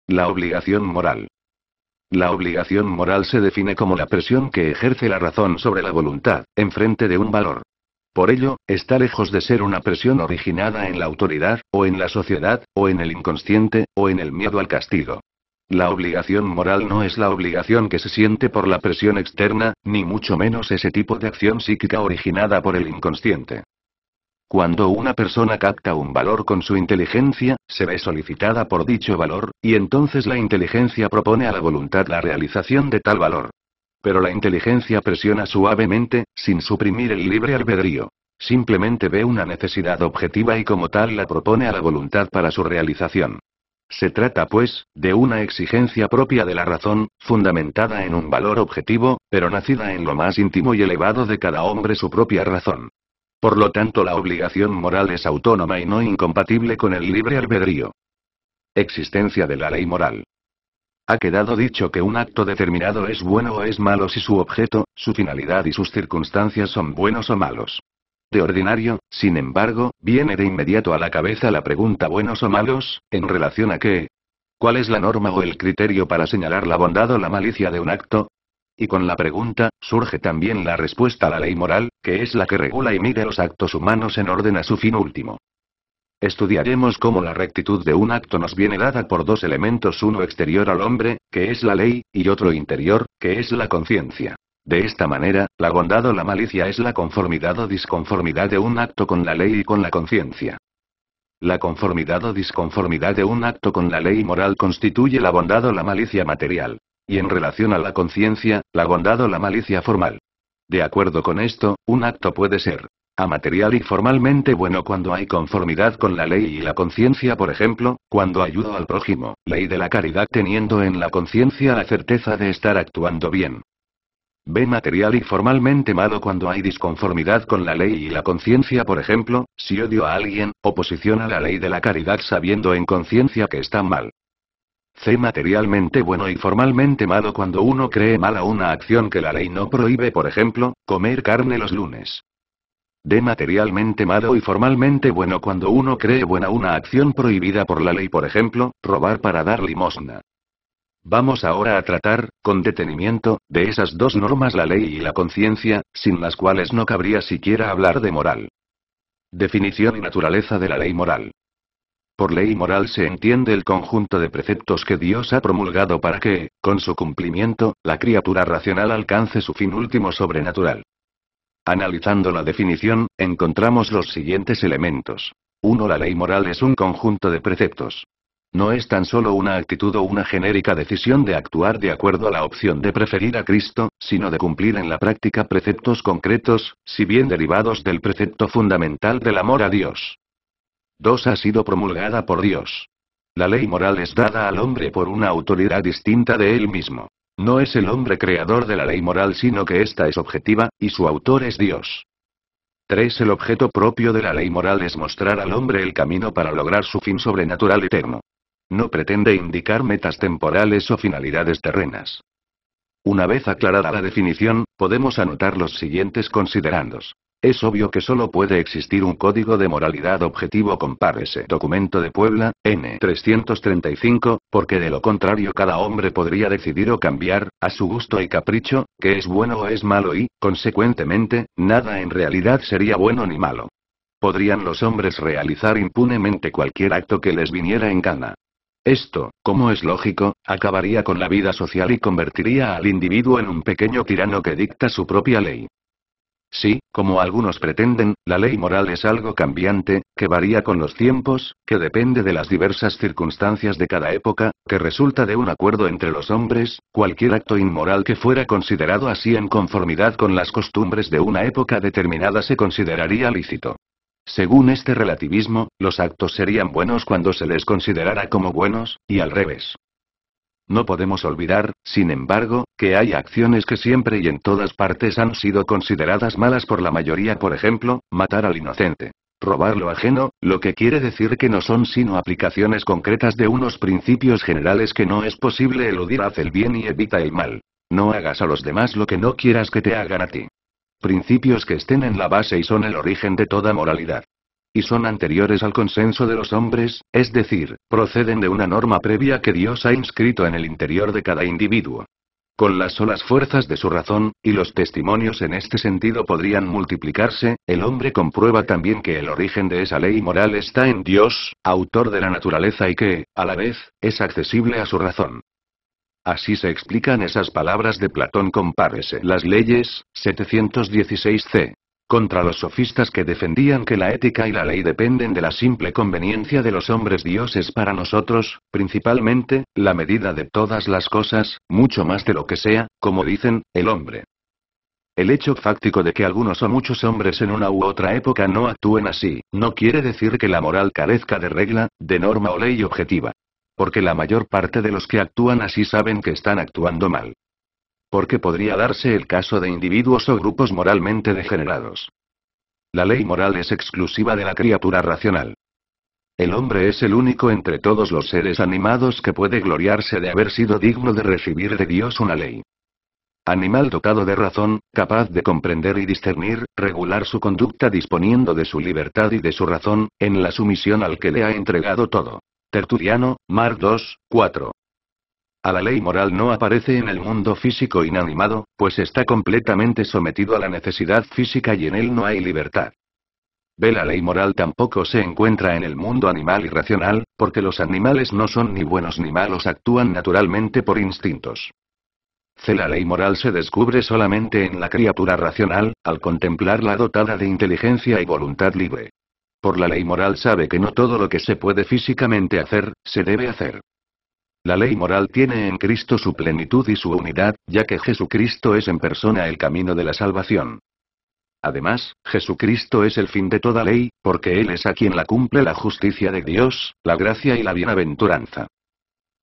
La obligación moral. La obligación moral se define como la presión que ejerce la razón sobre la voluntad, en frente de un valor. Por ello, está lejos de ser una presión originada en la autoridad, o en la sociedad, o en el inconsciente, o en el miedo al castigo. La obligación moral no es la obligación que se siente por la presión externa, ni mucho menos ese tipo de acción psíquica originada por el inconsciente. Cuando una persona capta un valor con su inteligencia, se ve solicitada por dicho valor, y entonces la inteligencia propone a la voluntad la realización de tal valor. Pero la inteligencia presiona suavemente, sin suprimir el libre albedrío. Simplemente ve una necesidad objetiva y como tal la propone a la voluntad para su realización. Se trata, pues, de una exigencia propia de la razón, fundamentada en un valor objetivo, pero nacida en lo más íntimo y elevado de cada hombre su propia razón. Por lo tanto, la obligación moral es autónoma y no incompatible con el libre albedrío. Existencia de la ley moral. Ha quedado dicho que un acto determinado es bueno o es malo si su objeto, su finalidad y sus circunstancias son buenos o malos. De ordinario, sin embargo, viene de inmediato a la cabeza la pregunta ¿buenos o malos? ¿En relación a qué? ¿Cuál es la norma o el criterio para señalar la bondad o la malicia de un acto? Y con la pregunta, surge también la respuesta a la ley moral, que es la que regula y mide los actos humanos en orden a su fin último. Estudiaremos cómo la rectitud de un acto nos viene dada por dos elementos, uno exterior al hombre, que es la ley, y otro interior, que es la conciencia. De esta manera, la bondad o la malicia es la conformidad o disconformidad de un acto con la ley y con la conciencia. La conformidad o disconformidad de un acto con la ley moral constituye la bondad o la malicia material. Y en relación a la conciencia, la bondad o la malicia formal. De acuerdo con esto, un acto puede ser amaterial y formalmente bueno cuando hay conformidad con la ley y la conciencia, por ejemplo, cuando ayudo al prójimo, ley de la caridad teniendo en la conciencia la certeza de estar actuando bien. B. Material y formalmente malo cuando hay disconformidad con la ley y la conciencia, por ejemplo, si odio a alguien, oposición a la ley de la caridad sabiendo en conciencia que está mal. C. Materialmente bueno y formalmente malo cuando uno cree mala una acción que la ley no prohíbe, por ejemplo, comer carne los lunes. D. Materialmente malo y formalmente bueno cuando uno cree buena una acción prohibida por la ley, por ejemplo, robar para dar limosna. Vamos ahora a tratar, con detenimiento, de esas dos normas, la ley y la conciencia, sin las cuales no cabría siquiera hablar de moral. Definición y naturaleza de la ley moral. Por ley moral se entiende el conjunto de preceptos que Dios ha promulgado para que, con su cumplimiento, la criatura racional alcance su fin último sobrenatural. Analizando la definición, encontramos los siguientes elementos. 1. La ley moral es un conjunto de preceptos. No es tan solo una actitud o una genérica decisión de actuar de acuerdo a la opción de preferir a Cristo, sino de cumplir en la práctica preceptos concretos, si bien derivados del precepto fundamental del amor a Dios. 2. Ha sido promulgada por Dios. La ley moral es dada al hombre por una autoridad distinta de él mismo. No es el hombre creador de la ley moral, sino que ésta es objetiva, y su autor es Dios. 3. El objeto propio de la ley moral es mostrar al hombre el camino para lograr su fin sobrenatural eterno. No pretende indicar metas temporales o finalidades terrenas. Una vez aclarada la definición, podemos anotar los siguientes considerandos. Es obvio que solo puede existir un código de moralidad objetivo, compárese Documento de Puebla, N. 335, porque de lo contrario cada hombre podría decidir o cambiar, a su gusto y capricho, qué es bueno o es malo y, consecuentemente, nada en realidad sería bueno ni malo. Podrían los hombres realizar impunemente cualquier acto que les viniera en gana. Esto, como es lógico, acabaría con la vida social y convertiría al individuo en un pequeño tirano que dicta su propia ley. Sí, como algunos pretenden, la ley moral es algo cambiante, que varía con los tiempos, que depende de las diversas circunstancias de cada época, que resulta de un acuerdo entre los hombres. Cualquier acto inmoral que fuera considerado así en conformidad con las costumbres de una época determinada se consideraría lícito. Según este relativismo, los actos serían buenos cuando se les considerara como buenos, y al revés. No podemos olvidar, sin embargo, que hay acciones que siempre y en todas partes han sido consideradas malas por la mayoría, por ejemplo, matar al inocente. Robar lo ajeno, lo que quiere decir que no son sino aplicaciones concretas de unos principios generales que no es posible eludir. Haz el bien y evita el mal. No hagas a los demás lo que no quieras que te hagan a ti. Principios que estén en la base y son el origen de toda moralidad. y son anteriores al consenso de los hombres, es decir, proceden de una norma previa que Dios ha inscrito en el interior de cada individuo. Con las solas fuerzas de su razón, y los testimonios en este sentido podrían multiplicarse, el hombre comprueba también que el origen de esa ley moral está en Dios, autor de la naturaleza y que, a la vez, es accesible a su razón. Así se explican esas palabras de Platón, compárese las leyes, 716 c. Contra los sofistas que defendían que la ética y la ley dependen de la simple conveniencia de los hombres. Dios es para nosotros, principalmente, la medida de todas las cosas, mucho más de lo que sea, como dicen, el hombre. El hecho fáctico de que algunos o muchos hombres en una u otra época no actúen así, no quiere decir que la moral carezca de regla, de norma o ley objetiva. Porque la mayor parte de los que actúan así saben que están actuando mal. Porque podría darse el caso de individuos o grupos moralmente degenerados. La ley moral es exclusiva de la criatura racional. El hombre es el único entre todos los seres animados que puede gloriarse de haber sido digno de recibir de Dios una ley. Animal dotado de razón, capaz de comprender y discernir, regular su conducta disponiendo de su libertad y de su razón, en la sumisión al que le ha entregado todo. Tertuliano, Mar 2, 4. A la ley moral no aparece en el mundo físico inanimado, pues está completamente sometido a la necesidad física y en él no hay libertad. B. La ley moral tampoco se encuentra en el mundo animal y racional, porque los animales no son ni buenos ni malos, actúan naturalmente por instintos. C. La ley moral se descubre solamente en la criatura racional, al contemplarla dotada de inteligencia y voluntad libre. Por la ley moral sabe que no todo lo que se puede físicamente hacer, se debe hacer. La ley moral tiene en Cristo su plenitud y su unidad, ya que Jesucristo es en persona el camino de la salvación. Además, Jesucristo es el fin de toda ley, porque Él es a quien la cumple la justicia de Dios, la gracia y la bienaventuranza.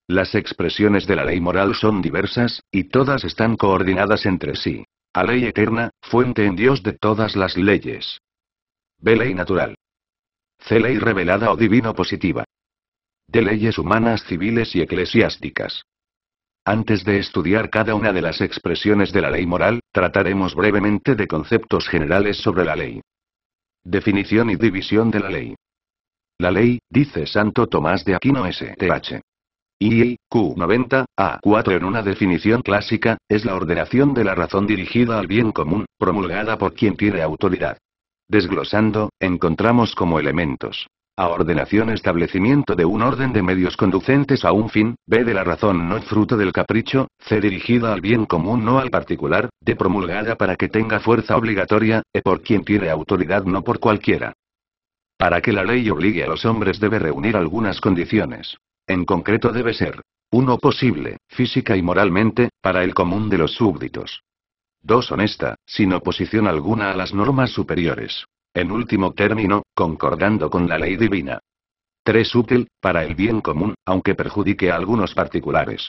Las expresiones de la ley moral son diversas, y todas están coordinadas entre sí. A ley eterna, fuente en Dios de todas las leyes. B. Ley natural. C. Ley revelada o divino-positiva. D. Leyes humanas, civiles y eclesiásticas. Antes de estudiar cada una de las expresiones de la ley moral, trataremos brevemente de conceptos generales sobre la ley. Definición y división de la ley. La ley, dice Santo Tomás de Aquino STH. IQ 90, A4 en una definición clásica, es la ordenación de la razón dirigida al bien común, promulgada por quien tiene autoridad. Desglosando, encontramos como elementos: A. Ordenación, establecimiento de un orden de medios conducentes a un fin; B. De la razón no fruto del capricho; C. Dirigida al bien común no al particular; D. Promulgada para que tenga fuerza obligatoria; E. Por quien tiene autoridad, no por cualquiera. Para que la ley obligue a los hombres debe reunir algunas condiciones. En concreto debe ser: 1. Posible, física y moralmente, para el común de los súbditos. 2. Honesta, sin oposición alguna a las normas superiores. En último término, concordando con la ley divina. 3. Útil, para el bien común, aunque perjudique a algunos particulares.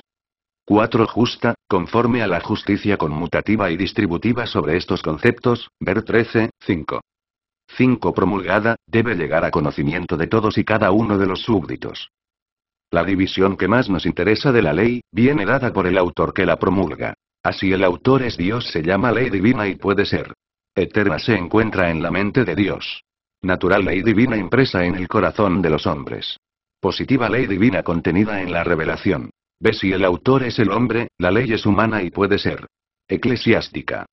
4. Justa, conforme a la justicia conmutativa y distributiva. Sobre estos conceptos, ver 13, 5. 5. Promulgada, debe llegar a conocimiento de todos y cada uno de los súbditos. La división que más nos interesa de la ley, viene dada por el autor que la promulga. Así el autor es Dios, se llama ley divina y puede ser eterna, se encuentra en la mente de Dios. Natural, ley divina impresa en el corazón de los hombres. Positiva, ley divina contenida en la revelación. Ve, si el autor es el hombre, la ley es humana y puede ser eclesiástica.